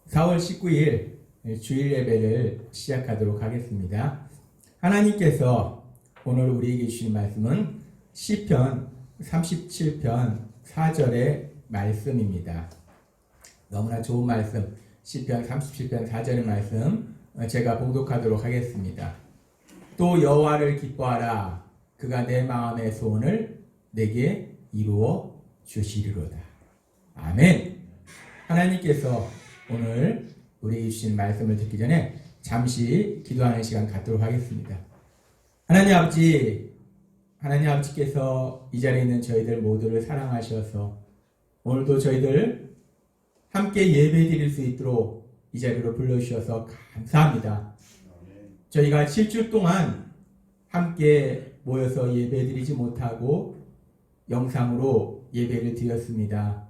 4월 19일 주일 예배를 시작하도록 하겠습니다. 하나님께서 오늘 우리에게 주신 말씀은 시편 37편 4절의 말씀입니다. 너무나 좋은 말씀, 시편 37편 4절의 말씀 제가 봉독하도록 하겠습니다. 또 여호와를 기뻐하라. 그가 내 마음의 소원을 내게 이루어 주시리로다. 아멘. 하나님께서 오늘 우리에게 주신 말씀을 듣기 전에 잠시 기도하는 시간 갖도록 하겠습니다. 하나님 아버지께서 이 자리에 있는 저희들 모두를 사랑하셔서 오늘도 저희들 함께 예배 드릴 수 있도록 이 자리로 불러주셔서 감사합니다. 저희가 7주 동안 함께 모여서 예배 드리지 못하고 영상으로 예배를 드렸습니다.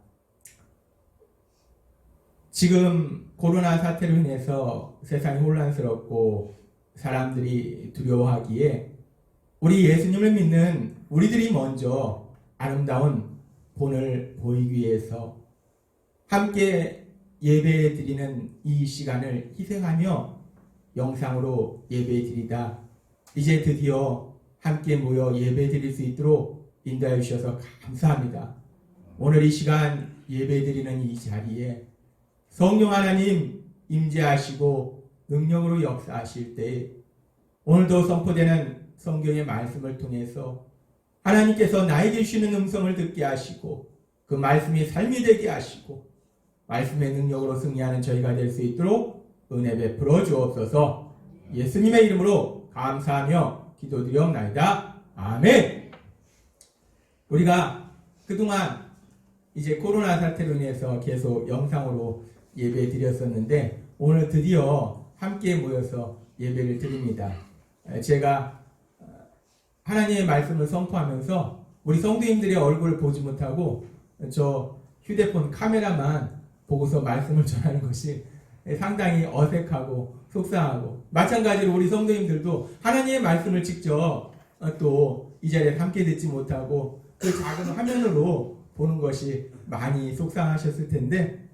지금 코로나 사태로 인해서 세상이 혼란스럽고 사람들이 두려워하기에 우리 예수님을 믿는 우리들이 먼저 아름다운 본을 보이기 위해서 함께 예배 드리는 이 시간을 희생하며 영상으로 예배 드리다 이제 드디어 함께 모여 예배 드릴 수 있도록 인도해 주셔서 감사합니다. 오늘 이 시간 예배 드리는 이 자리에 성령 하나님 임재하시고 능력으로 역사하실 때 오늘도 선포되는 성경의 말씀을 통해서 하나님께서 나에게 주시는 음성을 듣게 하시고 그 말씀이 삶이 되게 하시고 말씀의 능력으로 승리하는 저희가 될 수 있도록 은혜 베풀어 주옵소서. 예수님의 이름으로 감사하며 기도드리옵나이다. 아멘. 우리가 그동안 이제 코로나 사태로 인해서 계속 영상으로 예배 드렸었는데 오늘 드디어 함께 모여서 예배를 드립니다. 제가 하나님의 말씀을 선포하면서 우리 성도님들의 얼굴을 보지 못하고 저 휴대폰 카메라만 보고서 말씀을 전하는 것이 상당히 어색하고 속상하고 마찬가지로 우리 성도님들도 하나님의 말씀을 직접 또 이 자리에 함께 듣지 못하고 그 작은 화면으로 보는 것이 많이 속상하셨을 텐데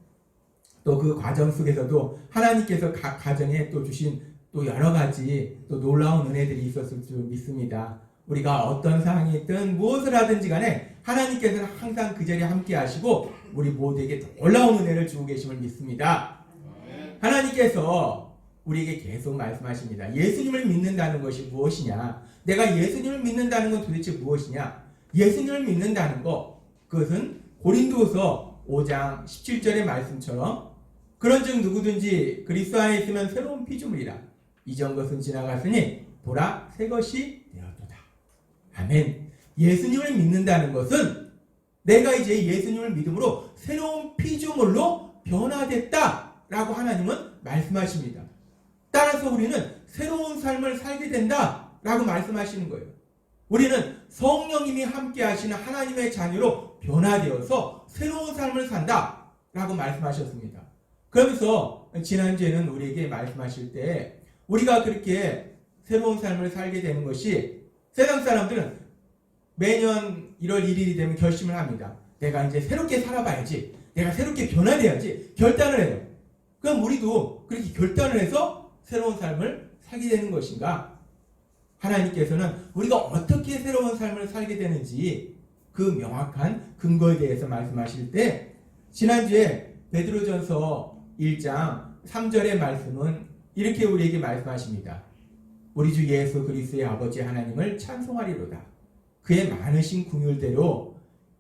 또 그 과정 속에서도 하나님께서 각 가정에 또 주신 또 여러 가지 또 놀라운 은혜들이 있었을 줄 믿습니다. 우리가 어떤 상황이 있든 무엇을 하든지 간에 하나님께서는 항상 그 자리에 함께 하시고 우리 모두에게 놀라운 은혜를 주고 계심을 믿습니다. 하나님께서 우리에게 계속 말씀하십니다. 예수님을 믿는다는 것이 무엇이냐? 내가 예수님을 믿는다는 건 도대체 무엇이냐? 예수님을 믿는다는 것, 그것은 고린도서 5장 17절의 말씀처럼 그런즉 누구든지 그리스도 안에 있으면 새로운 피조물이라. 이전 것은 지나갔으니 보라 새 것이 되었도다. 아멘. 예수님을 믿는다는 것은 내가 이제 예수님을 믿음으로 새로운 피조물로 변화됐다라고 하나님은 말씀하십니다. 따라서 우리는 새로운 삶을 살게 된다라고 말씀하시는 거예요. 우리는 성령님이 함께 하시는 하나님의 자녀로 변화되어서 새로운 삶을 산다라고 말씀하셨습니다. 그러면서 지난주에는 우리에게 말씀하실 때 우리가 그렇게 새로운 삶을 살게 되는 것이 세상 사람들은 매년 1월 1일이 되면 결심을 합니다. 내가 이제 새롭게 살아봐야지. 내가 새롭게 변화돼야지. 결단을 해요. 그럼 우리도 그렇게 결단을 해서 새로운 삶을 살게 되는 것인가? 하나님께서는 우리가 어떻게 새로운 삶을 살게 되는지 그 명확한 근거에 대해서 말씀하실 때 지난주에 베드로전서 1장 3절의 말씀은 이렇게 우리에게 말씀하십니다. 우리 주 예수 그리스도의 아버지 하나님을 찬송하리로다. 그의 많으신 긍휼대로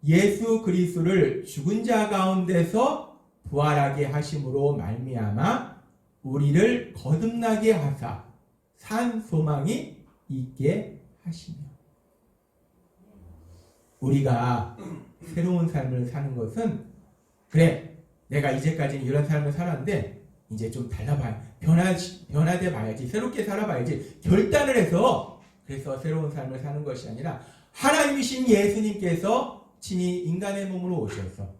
예수 그리스도를 죽은 자 가운데서 부활하게 하심으로 말미암아 우리를 거듭나게 하사 산 소망이 있게 하시며. 우리가 새로운 삶을 사는 것은 그래 내가 이제까지는 이런 삶을 살았는데 이제 좀 달라봐야 변화돼 봐야지 새롭게 살아봐야지 결단을 해서 그래서 새로운 삶을 사는 것이 아니라 하나님이신 예수님께서 친히 인간의 몸으로 오셔서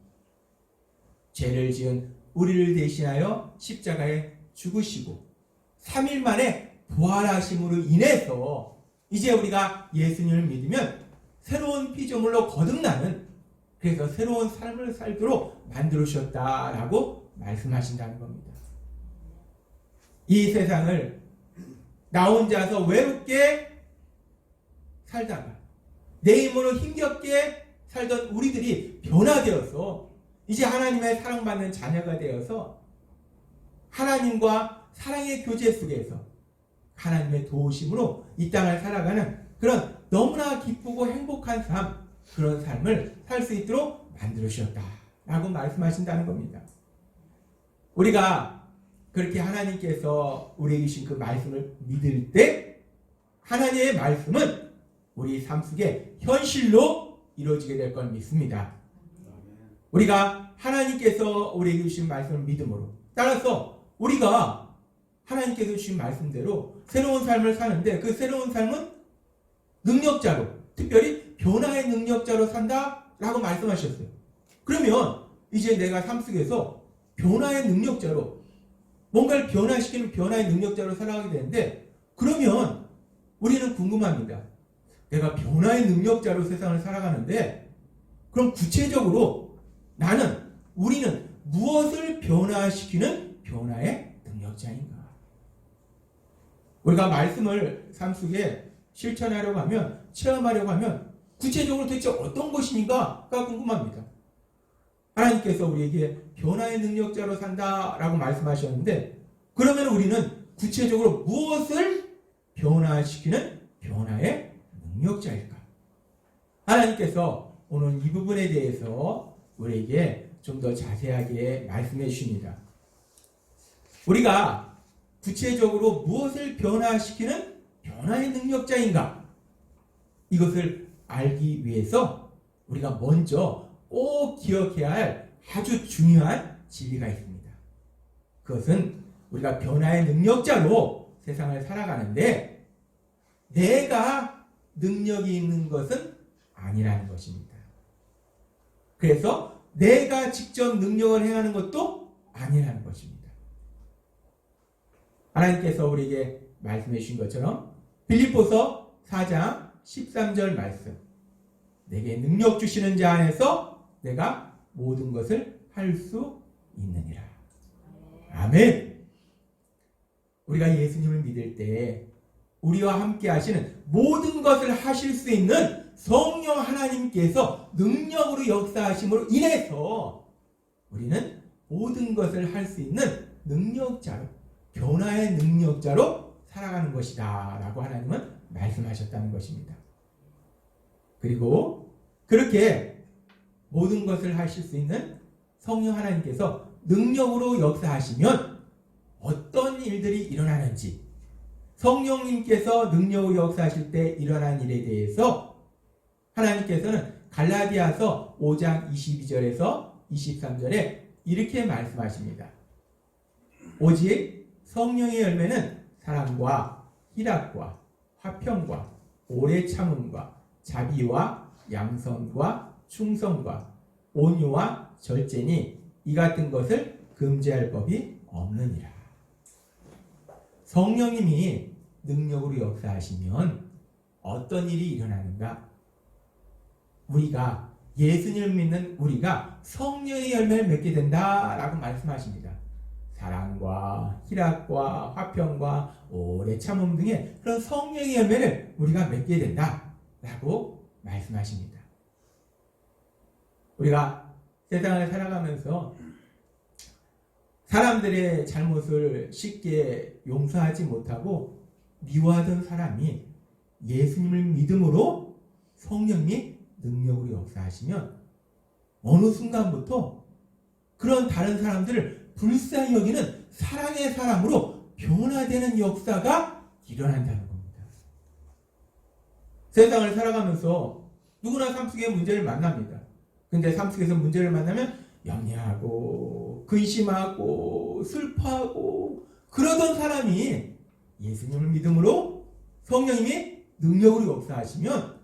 죄를 지은 우리를 대신하여 십자가에 죽으시고 3일 만에 부활하심으로 인해서 이제 우리가 예수님을 믿으면 새로운 피조물로 거듭나는 그래서 새로운 삶을 살도록 만들으셨다라고 말씀하신다는 겁니다. 이 세상을 나 혼자서 외롭게 살다가 내 힘으로 힘겹게 살던 우리들이 변화되어서 이제 하나님의 사랑받는 자녀가 되어서 하나님과 사랑의 교제 속에서 하나님의 도우심으로 이 땅을 살아가는 그런 너무나 기쁘고 행복한 삶, 그런 삶을 살 수 있도록 만들어 주셨다라고 말씀하신다는 겁니다. 우리가 그렇게 하나님께서 우리에게 주신 그 말씀을 믿을 때 하나님의 말씀은 우리 삶 속에 현실로 이루어지게 될 걸 믿습니다. 우리가 하나님께서 우리에게 주신 말씀을 믿음으로, 따라서 우리가 하나님께서 주신 말씀대로 새로운 삶을 사는데 그 새로운 삶은 능력자로, 특별히 변화의 능력자로 산다라고 말씀하셨어요. 그러면 이제 내가 삶 속에서 변화의 능력자로, 뭔가를 변화시키는 변화의 능력자로 살아가게 되는데, 그러면 우리는 궁금합니다. 내가 변화의 능력자로 세상을 살아가는데 그럼 구체적으로 우리는 무엇을 변화시키는 변화의 능력자인가? 우리가 말씀을 삶 속에 실천하려고 하면, 체험하려고 하면 구체적으로 도대체 어떤 것인가가 궁금합니다. 하나님께서 우리에게 변화의 능력자로 산다라고 말씀하셨는데, 그러면 우리는 구체적으로 무엇을 변화시키는 변화의 능력자일까? 하나님께서 오늘 이 부분에 대해서 우리에게 좀 더 자세하게 말씀해 주십니다. 우리가 구체적으로 무엇을 변화시키는 변화의 능력자인가? 이것을 알기 위해서 우리가 먼저 꼭 기억해야 할 아주 중요한 진리가 있습니다. 그것은 우리가 변화의 능력자로 세상을 살아가는데 내가 능력이 있는 것은 아니라는 것입니다. 그래서 내가 직접 능력을 행하는 것도 아니라는 것입니다. 하나님께서 우리에게 말씀해 주신 것처럼 빌립보서 4장 13절 말씀, 내게 능력 주시는 자 안에서 내가 모든 것을 할 수 있느니라. 아멘. 우리가 예수님을 믿을 때 우리와 함께 하시는 모든 것을 하실 수 있는 성령 하나님께서 능력으로 역사하심으로 인해서 우리는 모든 것을 할 수 있는 능력자로, 변화의 능력자로 살아가는 것이다 라고 하나님은 말씀하셨다는 것입니다. 그리고 그렇게 모든 것을 하실 수 있는 성령 하나님께서 능력으로 역사하시면 어떤 일들이 일어나는지, 성령님께서 능력으로 역사하실 때 일어난 일에 대해서 하나님께서는 갈라디아서 5장 22절에서 23절에 이렇게 말씀하십니다. 오직 성령의 열매는 사랑과 희락과 화평과 오래 참음과 자비와 양선과 충성과 온유와 절제니 이 같은 것을 금지할 법이 없느니라. 성령님이 능력으로 역사하시면 어떤 일이 일어나는가? 우리가, 예수님을 믿는 우리가 성령의 열매를 맺게 된다라고 말씀하십니다. 사랑과 희락과 화평과 오래 참음 등의 그런 성령의 열매를 우리가 맺게 된다라고 말씀하십니다. 우리가 세상을 살아가면서 사람들의 잘못을 쉽게 용서하지 못하고 미워하던 사람이 예수님을 믿음으로 성령이 능력으로 역사하시면 어느 순간부터 그런 다른 사람들을 불쌍히 여기는 사랑의 사람으로 변화되는 역사가 일어난다는 겁니다. 세상을 살아가면서 누구나 삶 속에 문제를 만납니다. 근데 삶 속에서 문제를 만나면 염려하고 근심하고 슬퍼하고 그러던 사람이 예수님을 믿음으로 성령님이 능력으로 역사하시면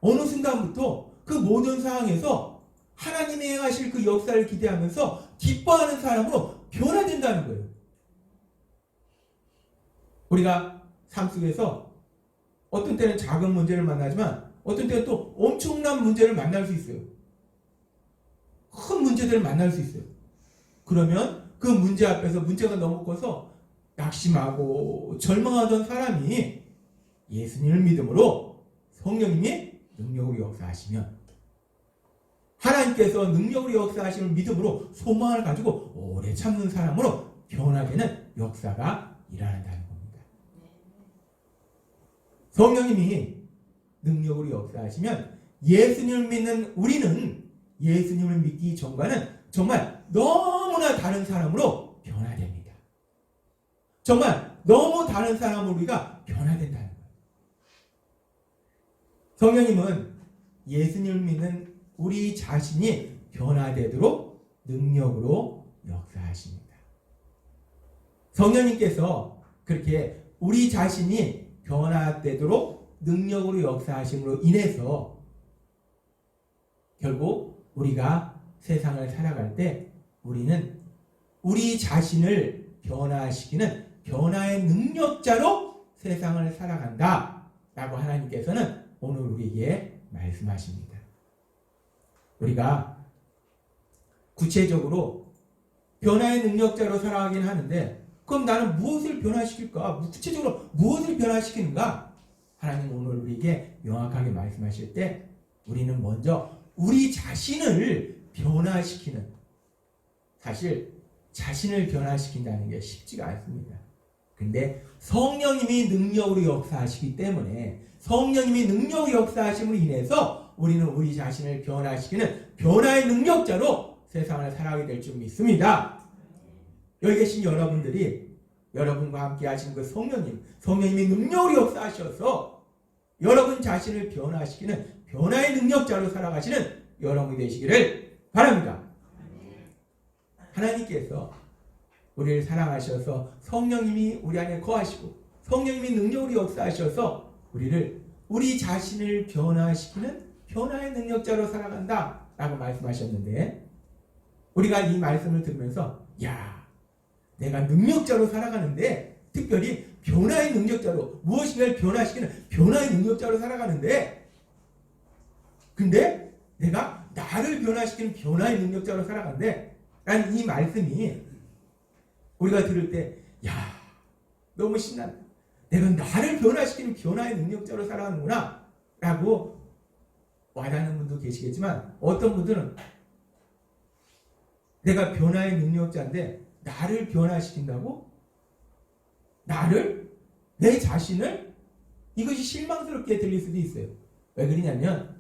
어느 순간부터 그 모든 상황에서 하나님이 행하실 그 역사를 기대하면서 기뻐하는 사람으로 변화된다는 거예요. 우리가 삶 속에서 어떤 때는 작은 문제를 만나지만 어떤 때는 또 엄청난 문제를 만날 수 있어요. 큰 문제들을 만날 수 있어요. 그러면 그 문제 앞에서 문제가 너무 커서 낙심하고 절망하던 사람이 예수님을 믿음으로 성령님이 능력으로 역사하시면, 하나님께서 능력으로 역사하시는 믿음으로 소망을 가지고 오래 참는 사람으로 변화되는 역사가 일어난다는 겁니다. 성령님이 능력으로 역사하시면 예수님을 믿는 우리는 예수님을 믿기 전과는 정말 너무나 다른 사람으로 변화됩니다. 정말 너무 다른 사람으로 우리가 변화된다는 거예요. 성령님은 예수님을 믿는 우리 자신이 변화되도록 능력으로 역사하십니다. 성령님께서 그렇게 우리 자신이 변화되도록 능력으로 역사하심으로 인해서 결국 우리가 세상을 살아갈 때 우리는 우리 자신을 변화시키는 변화의 능력자로 세상을 살아간다 라고 하나님께서는 오늘 우리에게 말씀하십니다. 우리가 구체적으로 변화의 능력자로 살아가긴 하는데, 그럼 나는 무엇을 변화시킬까? 구체적으로 무엇을 변화시키는가? 하나님 오늘 우리에게 명확하게 말씀하실 때 우리는 먼저 우리 자신을 변화시키는, 사실 자신을 변화시킨다는 게 쉽지가 않습니다. 근데 성령님이 능력으로 역사하시기 때문에, 성령님이 능력으로 역사하심으로 인해서 우리는 우리 자신을 변화시키는 변화의 능력자로 세상을 살아가게 될 줄 믿습니다. 여기 계신 여러분들이 여러분과 함께 하시는 그 성령님이 능력으로 역사하셔서 여러분 자신을 변화시키는 변화의 능력자로 살아가시는 여러분이 되시기를 바랍니다. 하나님께서 우리를 사랑하셔서 성령님이 우리 안에 거하시고 성령님이 능력으로 역사하셔서 우리 자신을 변화시키는 변화의 능력자로 살아간다 라고 말씀하셨는데, 우리가 이 말씀을 들으면서 내가 능력자로 살아가는데, 특별히 변화의 능력자로, 무엇인가를 변화시키는 변화의 능력자로 살아가는데, 근데 내가 나를 변화시키는 변화의 능력자로 살아가는데 라는 이 말씀이 우리가 들을 때 너무 신난다. 내가 나를 변화시키는 변화의 능력자로 살아가는구나 라고 와닿는 분도 계시겠지만, 어떤 분들은 내가 변화의 능력자인데 나를 변화시킨다고? 내 자신을? 이것이 실망스럽게 들릴 수도 있어요. 왜 그러냐면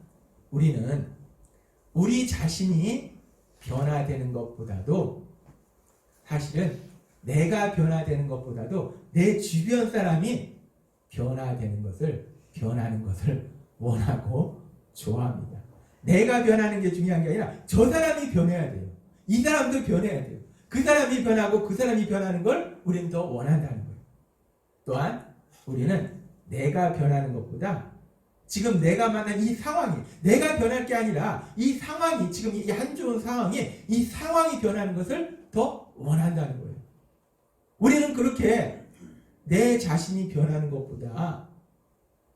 우리는 우리 자신이 변화되는 것보다도, 사실은 내가 변화되는 것보다도 내 주변 사람이 변화하는 것을 원하고 좋아합니다. 내가 변하는 게 중요한 게 아니라 저 사람이 변해야 돼요. 이 사람도 변해야 돼요. 그 사람이 변하고 그 사람이 변하는 걸 우리는 더 원한다는 거예요. 또한 우리는 내가 변하는 것보다 지금 내가 만난 이 상황이, 내가 변할 게 아니라 이 상황이, 지금 이 안 좋은 상황이, 이 상황이 변하는 것을 더 원한다는 거예요. 우리는 그렇게 내 자신이 변하는 것보다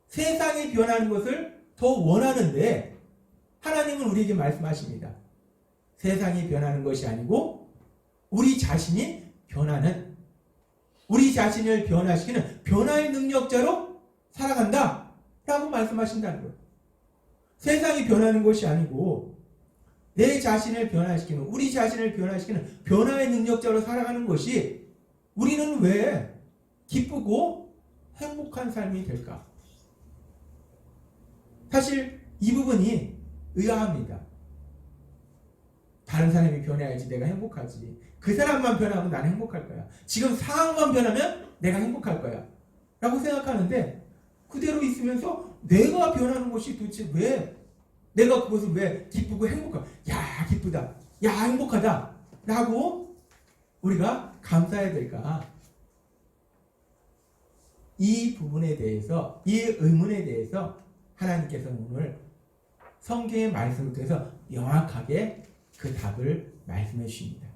세상이 변하는 것을 더 원하는데, 하나님은 우리에게 말씀하십니다. 세상이 변하는 것이 아니고 우리 자신이 변하는, 우리 자신을 변화시키는 변화의 능력자로 살아간다 라고 말씀하신다는 거예요. 세상이 변하는 것이 아니고 내 자신을 변화시키는, 우리 자신을 변화시키는 변화의 능력자로 살아가는 것이 우리는 왜 기쁘고 행복한 삶이 될까? 사실 이 부분이 의아합니다. 다른 사람이 변해야지 내가 행복하지. 그 사람만 변하면 나는 행복할 거야. 지금 상황만 변하면 내가 행복할 거야 라고 생각하는데, 그대로 있으면서 내가 변하는 것이 도대체 왜, 내가 그것을 왜 기쁘고 행복하다, 기쁘다, 행복하다 라고 우리가 감사해야 될까? 이 부분에 대해서, 이 의문에 대해서 하나님께서는 오늘 성경의 말씀을 통해서 명확하게 그 답을 말씀해 주십니다.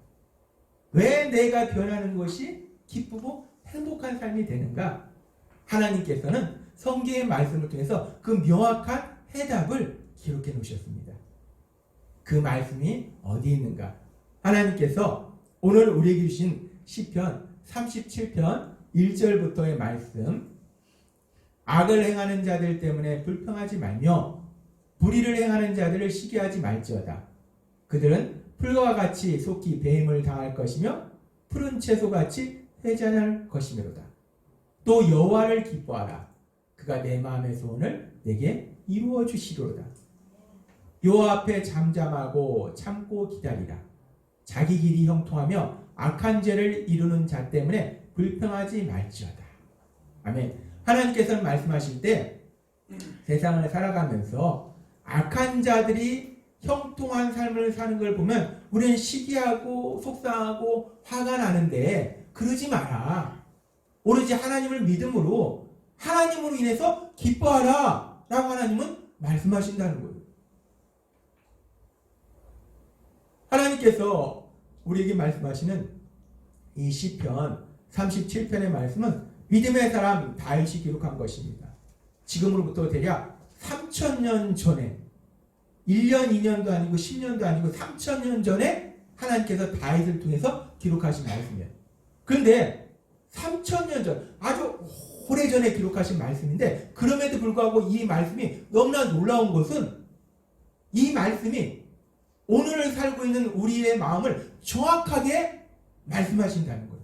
왜 내가 변하는 것이 기쁘고 행복한 삶이 되는가? 하나님께서는 성경의 말씀을 통해서 그 명확한 해답을 기록해 놓으셨습니다. 그 말씀이 어디 있는가? 하나님께서 오늘 우리에게 주신 시편 37편 1절부터의 말씀, 악을 행하는 자들 때문에 불평하지 말며 불의를 행하는 자들을 시기하지 말지어다. 그들은 풀과 같이 속히 배임을 당할 것이며 푸른 채소같이 회전할 것이므로다. 또 여호와를 기뻐하라. 그가 내 마음의 소원을 내게 이루어 주시리로다. 여호와 앞에 잠잠하고 참고 기다리라. 자기 길이 형통하며 악한 죄를 이루는 자 때문에 불평하지 말지어다. 아멘. 하나님께서는 말씀하실 때 세상을 살아가면서 악한 자들이 형통한 삶을 사는 걸 보면 우리는 시기하고 속상하고 화가 나는데 그러지 마라. 오로지 하나님을 믿음으로 하나님으로 인해서 기뻐하라 라고 하나님은 말씀하신다는 거예요. 하나님께서 우리에게 말씀하시는 이 시편 37편의 말씀은 믿음의 사람 다윗이 기록한 것입니다. 지금으로부터 대략 3000년 전에 1년, 2년도 아니고 10년도 아니고 3000년 전에 하나님께서 다윗을 통해서 기록하신 말씀이에요. 그런데 3000년 전, 아주 오래전에 기록하신 말씀인데 그럼에도 불구하고 이 말씀이 너무나 놀라운 것은 이 말씀이 오늘을 살고 있는 우리의 마음을 정확하게 말씀하신다는 거예요.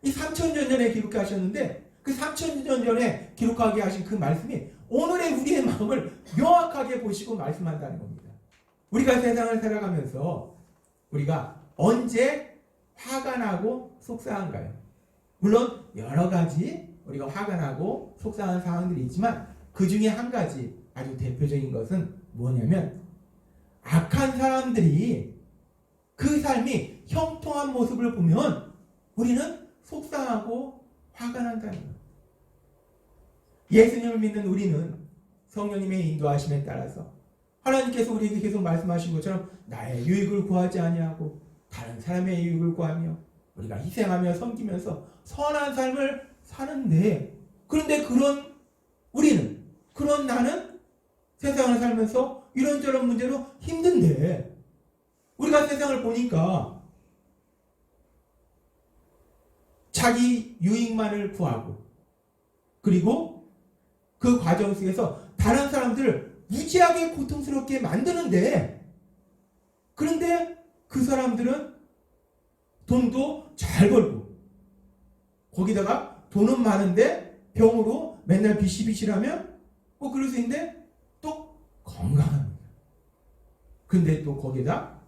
이 3000년 전에 기록하셨는데 그 3000년 전에 기록하게 하신 그 말씀이 오늘의 우리의 마음을 명확하게 보시고 말씀한다는 겁니다. 우리가 세상을 살아가면서 우리가 언제 화가 나고 속상한가요? 물론 여러 가지 우리가 화가 나고 속상한 상황들이 있지만 그 중에 한 가지 아주 대표적인 것은 뭐냐면 악한 사람들이 그 삶이 형통한 모습을 보면 우리는 속상하고 화가 난다는 거예요. 예수님을 믿는 우리는 성령님의 인도하심에 따라서 하나님께서 우리에게 계속 말씀하신 것처럼 나의 유익을 구하지 아니하고 다른 사람의 유익을 구하며 우리가 희생하며 섬기면서 선한 삶을 사는데 그런데 그런 나는 세상을 살면서 이런저런 문제로 힘든데 우리가 세상을 보니까 자기 유익만을 구하고 그리고 그 과정 속에서 다른 사람들을 무지하게 고통스럽게 만드는데 그런데 그 사람들은 돈도 잘 벌고 거기다가 돈은 많은데 병으로 맨날 비실비실하면 그럴 수 있는데 또 건강합니다. 근데 또 거기다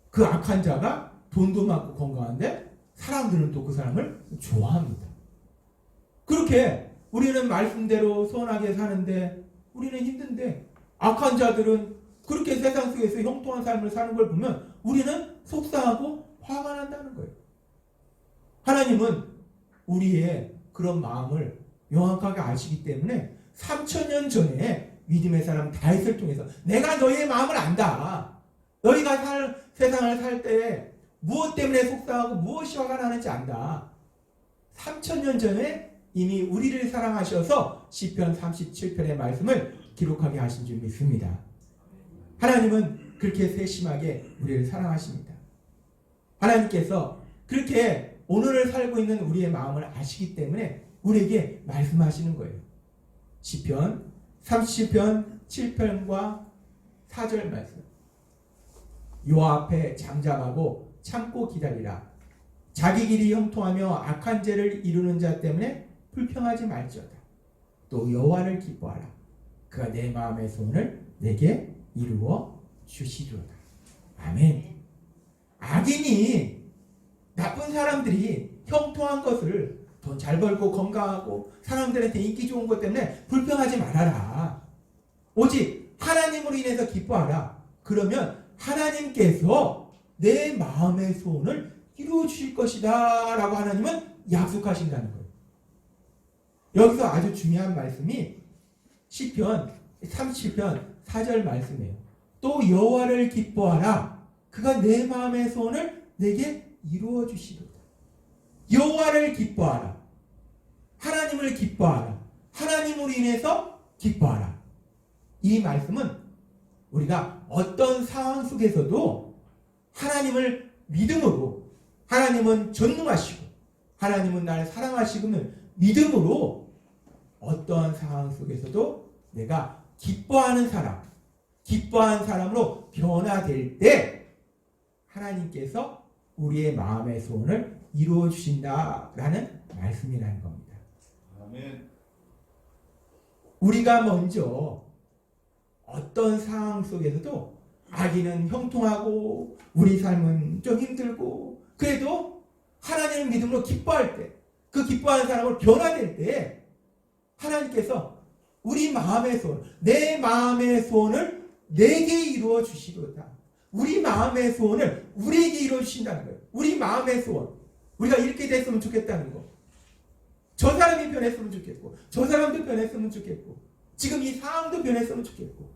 그 악한 자가 돈도 많고 건강한데 사람들은 또 그 사람을 좋아합니다. 그렇게 우리는 말씀대로 선하게 사는데 우리는 힘든데 악한 자들은 그렇게 세상 속에서 형통한 삶을 사는 걸 보면 우리는 속상하고 화가 난다는 거예요. 하나님은 우리의 그런 마음을 명확하게 아시기 때문에 3000년 전에 믿음의 사람 다윗을 통해서 내가 너희의 마음을 안다. 너희가 세상을 살 때 무엇 때문에 속상하고 무엇이 화가 나는지 안다. 3000년 전에 이미 우리를 사랑하셔서 시편 37편의 말씀을 기록하게 하신 줄 믿습니다. 하나님은 그렇게 세심하게 우리를 사랑하십니다. 하나님께서 그렇게 오늘을 살고 있는 우리의 마음을 아시기 때문에 우리에게 말씀하시는 거예요. 시편 37편 7편과 4절 말씀. 여호와 앞에 잠잠하고 참고 기다리라. 자기 길이 형통하며 악한 죄를 이루는 자 때문에 불평하지 말지어다. 또 여호와를 기뻐하라. 그가 내 마음의 소원을 내게 이루어 주시리로다. 아멘. 악인이 나쁜 사람들이 형통한 것을 돈 잘 벌고 건강하고 사람들한테 인기 좋은 것 때문에 불평하지 말아라. 오직 하나님으로 인해서 기뻐하라. 그러면 하나님께서 내 마음의 소원을 이루어 주실 것이다 라고 하나님은 약속하신다는 거예요. 여기서 아주 중요한 말씀이 시편 37편 4절 말씀이에요. 또 여호와를 기뻐하라. 그가 내 마음의 소원을 내게 이루어 주시리로다. 여호와를 기뻐하라. 하나님을 기뻐하라. 하나님으로 인해서 기뻐하라. 이 말씀은 우리가 어떤 상황 속에서도 하나님을 믿음으로 하나님은 전능하시고 하나님은 나를 사랑하시고는 믿음으로 어떠한 상황 속에서도 내가 기뻐하는 사람으로 변화될 때 하나님께서 우리의 마음의 소원을 이루어 주신다라는 말씀이라는 겁니다. 아멘. 우리가 먼저 어떤 상황 속에서도 아기는 형통하고 우리 삶은 좀 힘들고 그래도 하나님의 믿음으로 기뻐할 때, 그 기뻐하는 사람으로 변화될 때 하나님께서 우리 마음의 소원, 내 마음의 소원을 내게 이루어 주시도다. 우리 마음의 소원을 우리에게 이루어 주신다는 거예요. 우리 마음의 소원. 우리가 이렇게 됐으면 좋겠다는 거. 저 사람이 변했으면 좋겠고, 저 사람도 변했으면 좋겠고, 지금 이 상황도 변했으면 좋겠고,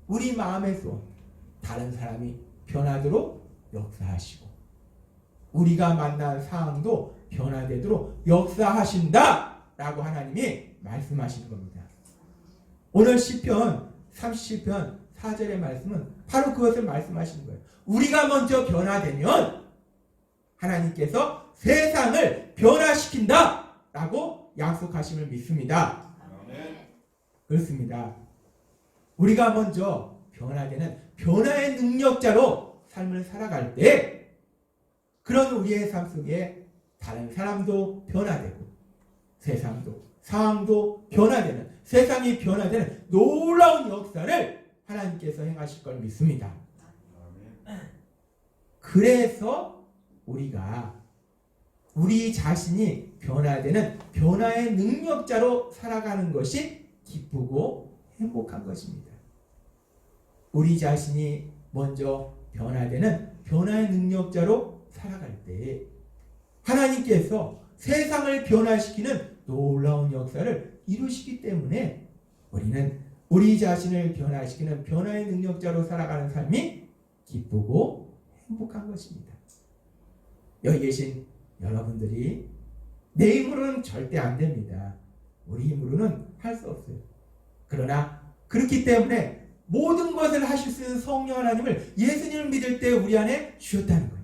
우리 마음의 소원. 다른 사람이 변하도록 역사하시고, 우리가 만난 상황도 변화되도록 역사하신다라고 하나님이 말씀하시는 겁니다. 오늘 시편 37편 4절의 말씀은 바로 그것을 말씀하시는 거예요. 우리가 먼저 변화되면 하나님께서 세상을 변화시킨다 라고 약속하심을 믿습니다. 그렇습니다. 우리가 먼저 변화되는 변화의 능력자로 삶을 살아갈 때 그런 우리의 삶 속에 다른 사람도 변화되고 세상도 상황도 변화되는 세상이 변화되는 놀라운 역사를 하나님께서 행하실 걸 믿습니다. 그래서 우리가 우리 자신이 변화되는 변화의 능력자로 살아가는 것이 기쁘고 행복한 것입니다. 우리 자신이 먼저 변화되는 변화의 능력자로 살아갈 때 하나님께서 세상을 변화시키는 놀라운 역사를 이루시기 때문에 우리는 우리 자신을 변화시키는 변화의 능력자로 살아가는 삶이 기쁘고 행복한 것입니다. 여기 계신 여러분들이 내 힘으로는 절대 안 됩니다. 우리 힘으로는 할 수 없어요. 그러나 그렇기 때문에 모든 것을 하실 수 있는 성령 하나님을 예수님을 믿을 때 우리 안에 주셨다는 거예요.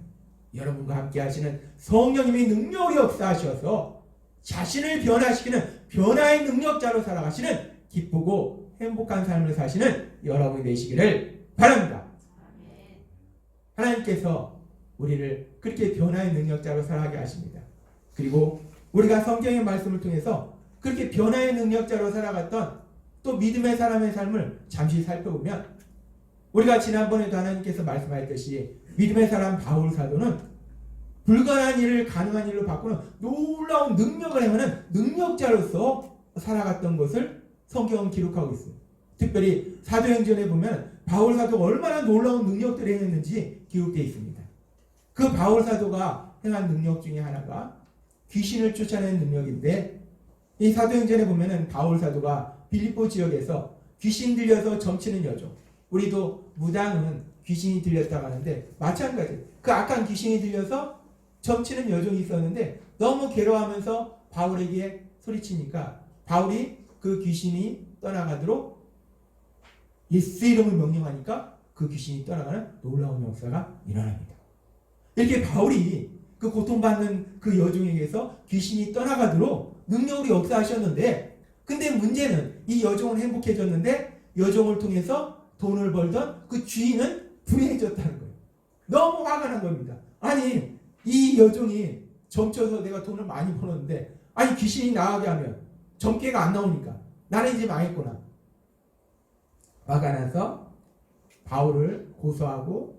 여러분과 함께 하시는 성령님이 능력으로 역사하셔서 자신을 변화시키는 변화의 능력자로 살아가시는 기쁘고 행복한 삶을 사시는 여러분이 되시기를 바랍니다. 하나님께서 우리를 그렇게 변화의 능력자로 살아가게 하십니다. 그리고 우리가 성경의 말씀을 통해서 그렇게 변화의 능력자로 살아갔던 또 믿음의 사람의 삶을 잠시 살펴보면 우리가 지난번에도 하나님께서 말씀하셨듯이 믿음의 사람 바울 사도는 불가능한 일을 가능한 일로 바꾸는 놀라운 능력을 행하는 능력자로서 살아갔던 것을 성경은 기록하고 있습니다. 특별히 사도행전에 보면 바울 사도가 얼마나 놀라운 능력들을 행했는지 기록되어 있습니다. 그 바울 사도가 행한 능력 중에 하나가 귀신을 쫓아내는 능력인데 이 사도행전에 보면 바울 사도가 빌립보 지역에서 귀신 들려서 점치는 여종, 우리도 무당은 귀신이 들렸다고 하는데 마찬가지 그 악한 귀신이 들려서 점치는 여종이 있었는데 너무 괴로워하면서 바울에게 소리치니까 바울이 그 귀신이 떠나가도록 예수 이름을 명령하니까 그 귀신이 떠나가는 놀라운 역사가 일어납니다. 이렇게 바울이 그 고통받는 그 여종에게서 귀신이 떠나가도록 능력으로 역사하셨는데 근데 문제는 이 여종은 행복해졌는데 여종을 통해서 돈을 벌던 그 주인은 불행해졌다는 거예요. 너무 화가 난 겁니다. 아니 이 여종이 점쳐서 내가 돈을 많이 벌었는데 아니 귀신이 나가게 하면 점괘가 안 나오니까 나는 이제 망했구나. 화가 나서 바울을 고소하고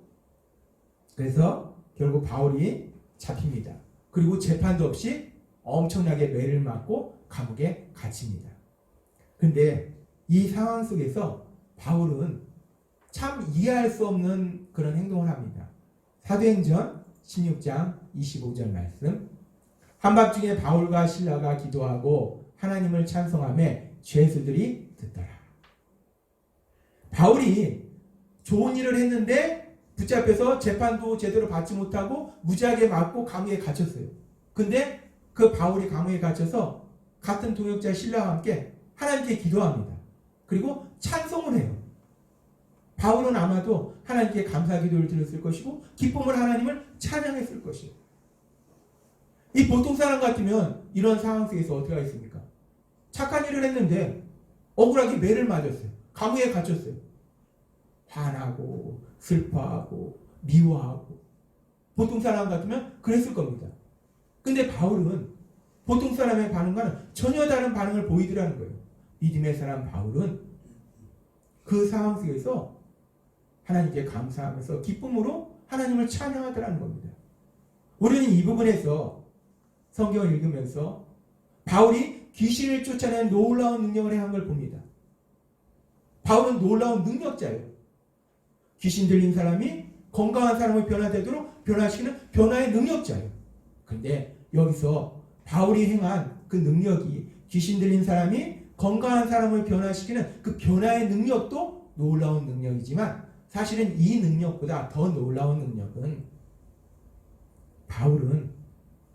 그래서 결국 바울이 잡힙니다. 그리고 재판도 없이 엄청나게 매를 맞고 감옥에 갇힙니다. 근데 이 상황 속에서 바울은 참 이해할 수 없는 그런 행동을 합니다. 사도행전 16장 25절 말씀 한밤중에 바울과 실라가 기도하고 하나님을 찬송하며 죄수들이 듣더라. 바울이 좋은 일을 했는데 붙잡혀서 재판도 제대로 받지 못하고 무지하게 맞고 감옥에 갇혔어요. 근데 그 바울이 감옥에 갇혀서 같은 동역자 실라와 함께 하나님께 기도합니다. 그리고 찬송을 해요. 바울은 아마도 하나님께 감사 기도를 드렸을 것이고 기쁨을 하나님을 찬양했을 것이에요. 이 보통 사람 같으면 이런 상황 속에서 어떻게 하겠습니까? 착한 일을 했는데 억울하게 매를 맞았어요. 감옥에 갇혔어요. 화나고 슬퍼하고 미워하고 보통 사람 같으면 그랬을 겁니다. 근데 바울은 보통 사람의 반응과는 전혀 다른 반응을 보이더라는 거예요. 믿음의 사람 바울은 그 상황 속에서 하나님께 감사하면서 기쁨으로 하나님을 찬양하더라는 겁니다. 우리는 이 부분에서 성경을 읽으면서 바울이 귀신을 쫓아내는 놀라운 능력을 행한 걸 봅니다. 바울은 놀라운 능력자예요. 귀신 들린 사람이 건강한 사람을 변화되도록 변화시키는 변화의 능력자예요. 그런데 여기서 바울이 행한 그 능력이 귀신 들린 사람이 건강한 사람을 변화시키는 그 변화의 능력도 놀라운 능력이지만 사실은 이 능력보다 더 놀라운 능력은 바울은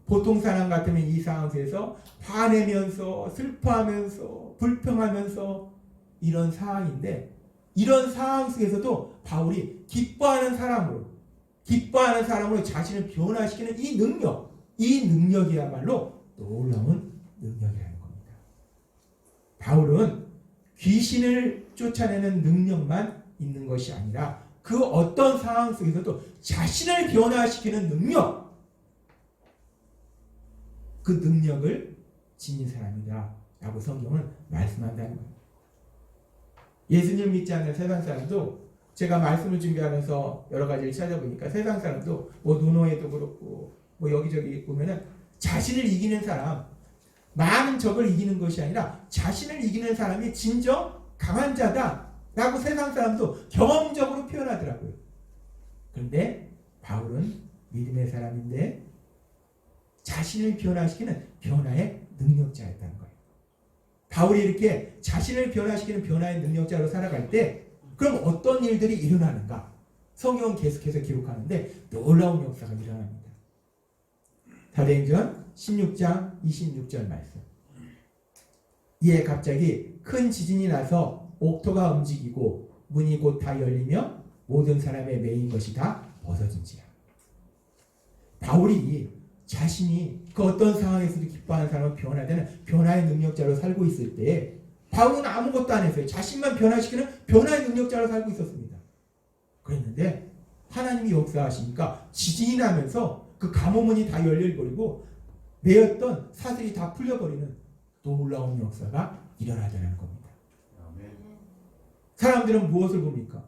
보통 사람 같으면 이 상황 속에서 화내면서 슬퍼하면서 불평하면서 이런 상황인데 이런 상황 속에서도 바울이 기뻐하는 사람으로 자신을 변화시키는 이 능력이야말로 놀라운 능력이라는 겁니다. 바울은 귀신을 쫓아내는 능력만 있는 것이 아니라 그 어떤 상황 속에서도 자신을 변화시키는 능력, 그 능력을 지닌 사람이다 라고 성경은 말씀한다는 거예요. 예수님 믿지 않는 세상 사람도 제가 말씀을 준비하면서 여러 가지를 찾아보니까 세상 사람도 뭐 노노에도 그렇고 뭐 여기저기 보면은 자신을 이기는 사람, 많은 적을 이기는 것이 아니라 자신을 이기는 사람이 진정 강한 자다 라고 세상 사람도 경험적으로 표현하더라고요. 그런데 바울은 믿음의 사람인데 자신을 변화시키는 변화의 능력자였다는 거예요. 바울이 이렇게 자신을 변화시키는 변화의 능력자로 살아갈 때 그럼 어떤 일들이 일어나는가? 성경은 계속해서 기록하는데 놀라운 역사가 일어납니다. 사도행전 16장 26절 말씀. 이에 갑자기 큰 지진이 나서 옥토가 움직이고 문이 곧 다 열리며 모든 사람의 매인 것이 다 벗어진지라. 바울이 자신이 그 어떤 상황에서도 기뻐하는 사람을 변화되는 변화의 능력자로 살고 있을 때 바울은 아무것도 안 했어요. 자신만 변화시키는 변화의 능력자로 살고 있었습니다. 그랬는데 하나님이 역사하시니까 지진이 나면서 그 감옥문이 다 열려버리고 매였던 사슬이 다 풀려버리는 놀라운 역사가 일어나자는 겁니다. 사람들은 무엇을 봅니까?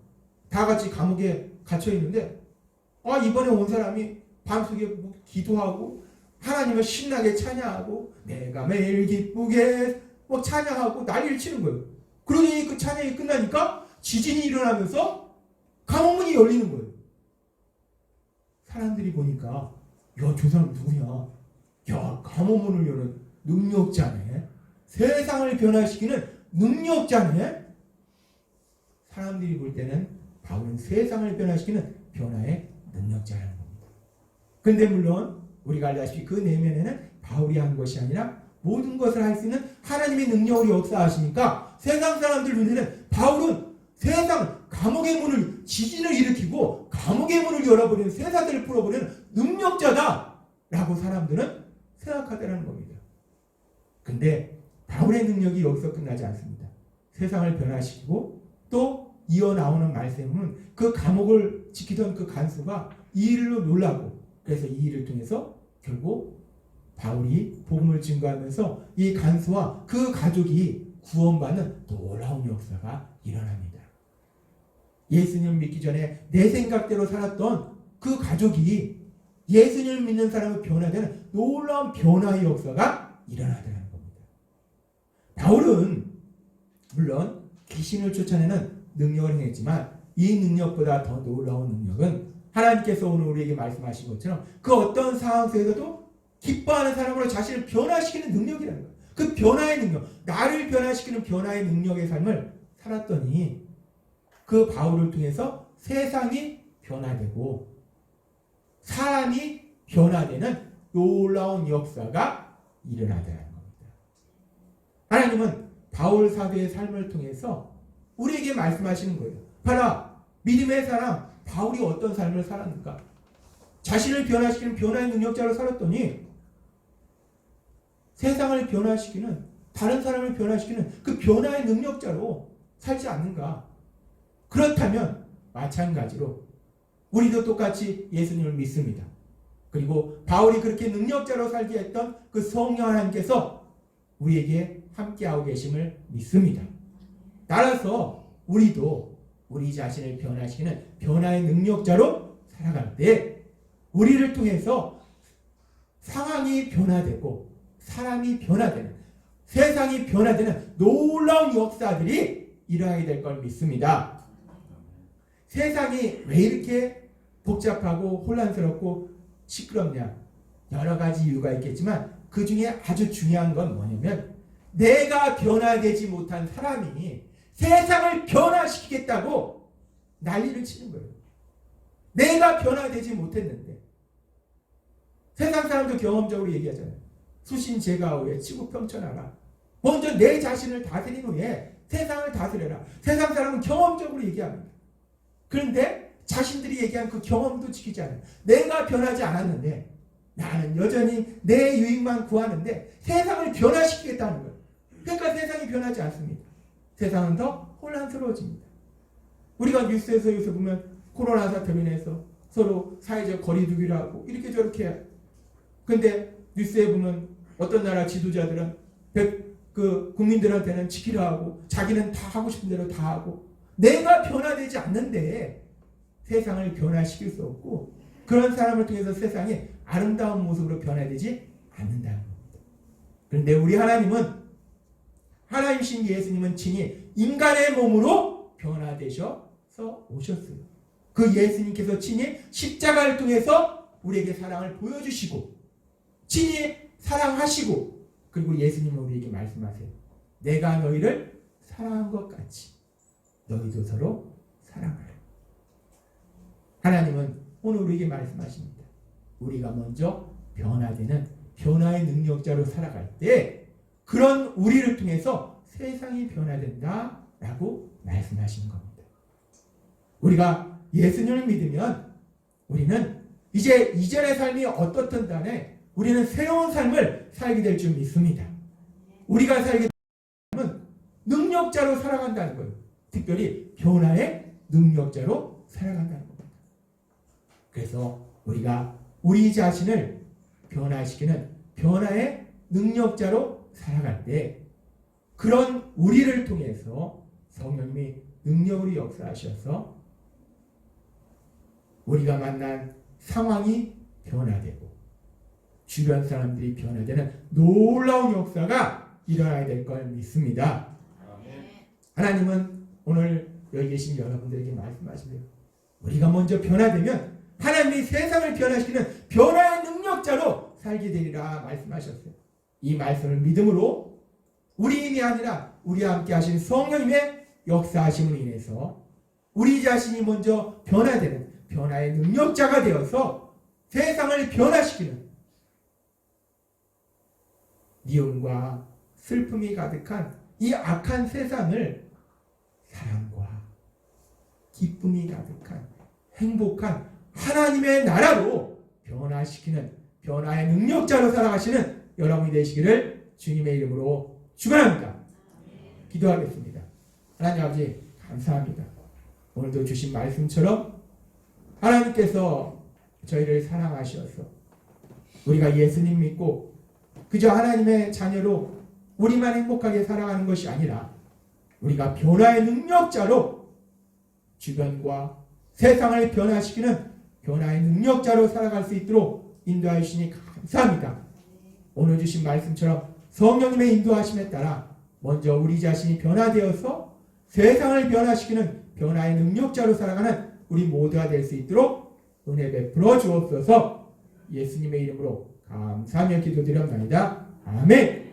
다 같이 감옥에 갇혀 있는데 이번에 온 사람이 밤속에 기도하고 하나님을 신나게 찬양하고 내가 매일 기쁘게 찬양하고 난리를 치는 거예요. 그러니 그 찬양이 끝나니까 지진이 일어나면서 감옥문이 열리는 거예요. 사람들이 보니까 저 사람 누구냐? 감옥문을 여는 능력자네. 세상을 변화시키는 능력자네. 사람들이 볼 때는 바울은 세상을 변화시키는 변화의 능력자라는 겁니다. 근데 물론 우리가 알다시피 그 내면에는 바울이 한 것이 아니라 모든 것을 할 수 있는 하나님의 능력으로 역사하시니까 세상 사람들 눈에는 바울은 세상 감옥의 문을 지진을 일으키고 감옥의 문을 열어버리는 세사들을 풀어버리는 능력자다라고 사람들은 생각하더라는 겁니다. 근데 바울의 능력이 여기서 끝나지 않습니다. 세상을 변화시키고 또 이어나오는 말씀은 그 감옥을 지키던 그 간수가 이 일로 놀라고 그래서 이 일을 통해서 결국 바울이 복음을 증거하면서 이 간수와 그 가족이 구원받는 놀라운 역사가 일어납니다. 예수님 믿기 전에 내 생각대로 살았던 그 가족이 예수님을 믿는 사람을 변화되는 놀라운 변화의 역사가 일어나더라는 겁니다. 바울은 물론 귀신을 쫓아내는 능력을 행했지만 이 능력보다 더 놀라운 능력은 하나님께서 오늘 우리에게 말씀하신 것처럼 그 어떤 상황 속에서도 기뻐하는 사람으로 자신을 변화시키는 능력이라는 거예요. 그 변화의 능력, 나를 변화시키는 변화의 능력의 삶을 살았더니 그 바울을 통해서 세상이 변화되고 사람이 변화되는 놀라운 역사가 일어나더라는 겁니다. 하나님은 바울 사도의 삶을 통해서 우리에게 말씀하시는 거예요. 봐라, 믿음의 사람 바울이 어떤 삶을 살았는가? 자신을 변화시키는 변화의 능력자로 살았더니 세상을 변화시키는, 다른 사람을 변화시키는 그 변화의 능력자로 살지 않는가? 그렇다면 마찬가지로 우리도 똑같이 예수님을 믿습니다. 그리고 바울이 그렇게 능력자로 살게 했던 그 성령 하나님께서 우리에게 함께하고 계심을 믿습니다. 따라서 우리도 우리 자신을 변화시키는 변화의 능력자로 살아갈 때 우리를 통해서 상황이 변화되고 사람이 변화되는, 세상이 변화되는 놀라운 역사들이 일어나게 될 걸 믿습니다. 세상이 왜 이렇게 복잡하고 혼란스럽고 시끄럽냐? 여러 가지 이유가 있겠지만 그 중에 아주 중요한 건 뭐냐면 내가 변화되지 못한 사람이 세상을 변화시키겠다고 난리를 치는 거예요. 내가 변화되지 못했는데. 세상 사람도 경험적으로 얘기하잖아요. 수신제가 후에 치구평천하라. 먼저 내 자신을 다스린 후에 세상을 다스려라. 세상 사람은 경험적으로 얘기합니다. 그런데 자신들이 얘기한 그 경험도 지키지 않아요. 내가 변하지 않았는데 나는 여전히 내 유익만 구하는데 세상을 변화시키겠다는 거예요. 그러니까 세상이 변하지 않습니다. 세상은 더 혼란스러워집니다. 우리가 뉴스에서 요새 보면 코로나 사태로 인해서 서로 사회적 거리두기를 하고 이렇게 저렇게 해요. 근데 뉴스에 보면 어떤 나라 지도자들은 그 국민들한테는 지키라 하고 자기는 다 하고 싶은 대로 다 하고 내가 변화되지 않는데 세상을 변화시킬 수 없고 그런 사람을 통해서 세상이 아름다운 모습으로 변화되지 않는다는 겁니다. 그런데 우리 하나님이신 예수님은 친히 인간의 몸으로 변화되셔서 오셨어요. 그 예수님께서 친히 십자가를 통해서 우리에게 사랑을 보여주시고 친히 사랑하시고 그리고 예수님은 우리에게 말씀하세요. 내가 너희를 사랑한 것 같이 너희도 서로 사랑하라. 하나님은 오늘 우리에게 말씀하십니다. 우리가 먼저 변화되는 변화의 능력자로 살아갈 때 그런 우리를 통해서 세상이 변화된다라고 말씀하시는 겁니다. 우리가 예수님을 믿으면 우리는 이제 이전의 삶이 어떻든 간에 우리는 새로운 삶을 살게 될 줄 믿습니다. 우리가 살게 될 삶은 능력자로 살아간다는 거예요. 특별히 변화의 능력자로 살아간다는 겁니다. 그래서 우리가 우리 자신을 변화시키는 변화의 능력자로 살아갈 때 그런 우리를 통해서 성령님이 능력으로 역사하셔서 우리가 만난 상황이 변화되고 주변 사람들이 변화되는 놀라운 역사가 일어나야 될 걸 믿습니다. 하나님은 오늘 여기 계신 여러분들에게 말씀하시네요. 우리가 먼저 변화되면 하나님이 세상을 변화시키는 변화의 능력자로 살게 되리라 말씀하셨어요. 이 말씀을 믿음으로 우리 힘이 아니라 우리와 함께 하신 성령님의 역사하심으로 인해서 우리 자신이 먼저 변화되는 변화의 능력자가 되어서 세상을 변화시키는 미움과 슬픔이 가득한 이 악한 세상을 사랑과 기쁨이 가득한 행복한 하나님의 나라로 변화시키는 변화의 능력자로 살아가시는 여러분이 되시기를 주님의 이름으로 축원합니다. 기도하겠습니다. 하나님 아버지 감사합니다. 오늘도 주신 말씀처럼 하나님께서 저희를 사랑하셔서 우리가 예수님 믿고 그저 하나님의 자녀로 우리만 행복하게 살아가는 것이 아니라 우리가 변화의 능력자로 주변과 세상을 변화시키는 변화의 능력자로 살아갈 수 있도록 인도하여 주시니 감사합니다. 오늘 주신 말씀처럼 성령님의 인도하심에 따라 먼저 우리 자신이 변화되어서 세상을 변화시키는 변화의 능력자로 살아가는 우리 모두가 될 수 있도록 은혜 베풀어 주옵소서. 예수님의 이름으로 감사하며 기도드립니다. 아멘.